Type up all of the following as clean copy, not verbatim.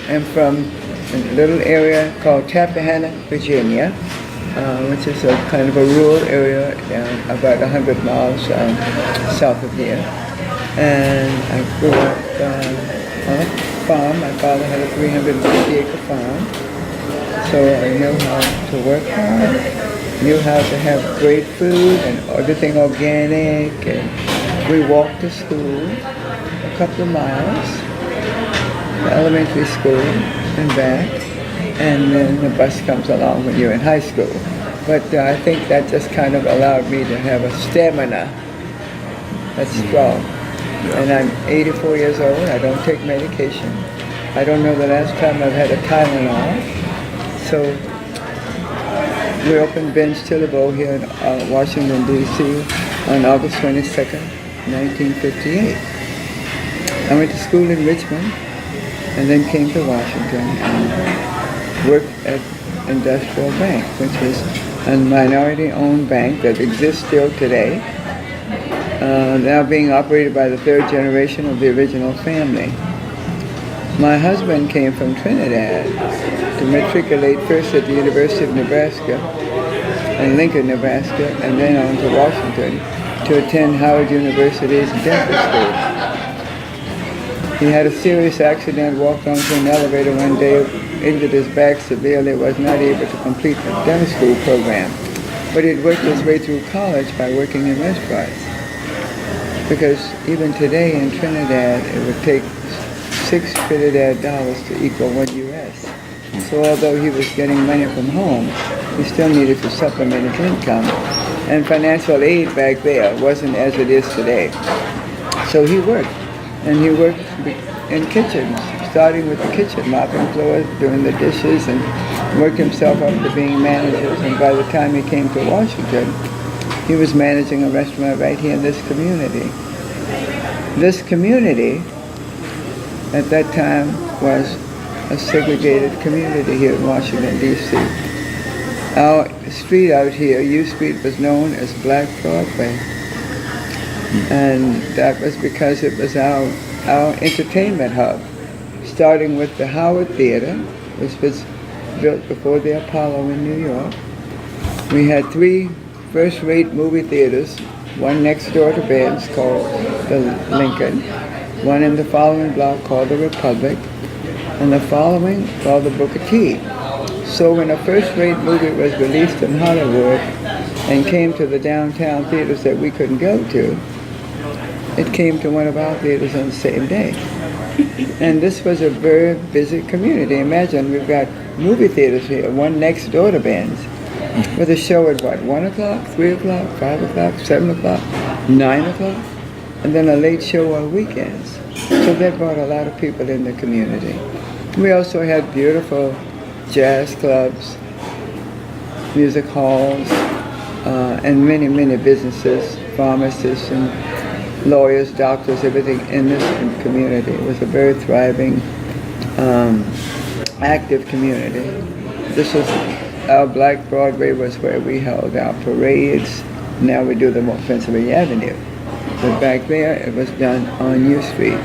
am from a little area called Tappahannock, Virginia, which is a kind of a rural area about 100 miles south of here. And I grew up on a farm. My father had a 350-acre farm. So I knew how to work hard, knew how to have great food and everything organic. And we walked to school a couple of miles, the elementary school and back, and then the bus comes along when you're in high school. But I think that just kind of allowed me to have a stamina that's strong. And I'm 84 years old. I don't take medication. I don't know the last time I've had a Tylenol. So we opened Ben's Chili Bowl here in Washington, D.C. on August 22nd, 1958. I went to school in Richmond and then came to Washington and worked at Industrial Bank, which is a minority-owned bank that exists still today, now being operated by the third generation of the original family. My husband came from Trinidad to matriculate first at the University of Nebraska in Lincoln, Nebraska, and then on to Washington to attend Howard University's dental school. He had a serious accident, walked onto an elevator one day, injured his back severely, was not able to complete the dental school program. But he'd worked his way through college by working in restaurants. Because even today in Trinidad, it would take $6 Trinidad dollars to equal $1 US. So although he was getting money from home, he still needed to supplement his income. And financial aid back there wasn't as it is today. So he worked. And he worked in kitchens, starting with the kitchen, mopping floors, doing the dishes, and worked himself up to being managers. And by the time he came to Washington, he was managing a restaurant right here in this community. This community, at that time, was a segregated community here in Washington, D.C. Our street out here, U Street, was known as Black Broadway. And that was because it was our entertainment hub, starting with the Howard Theater, which was built before the Apollo in New York. We had 3 first-rate movie theaters, one next door to Ben's called the Lincoln, one in the following block called the Republic, and the following called the Booker T. So when a first-rate movie was released in Hollywood and came to the downtown theaters that we couldn't go to, it came to one of our theaters on the same day. And this was a very busy community. Imagine we've got movie theaters here, one next door to Ben's, with a show at what, 1 o'clock, 3 o'clock, 5 o'clock, 7 o'clock, 9 o'clock, and then a late show on weekends. So that brought a lot of people in the community. We also had beautiful jazz clubs, music halls, and many, many businesses, pharmacists and lawyers, doctors, everything in this community. It was a very thriving, active community. This was, our Black Broadway was where we held our parades. Now we do them on Pennsylvania Avenue. But back there, it was done on U Street.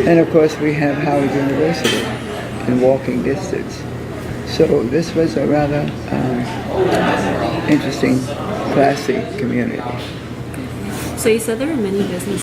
And of course, we have Howard University in walking distance. So this was a rather interesting, classy community. So you said there were many businesses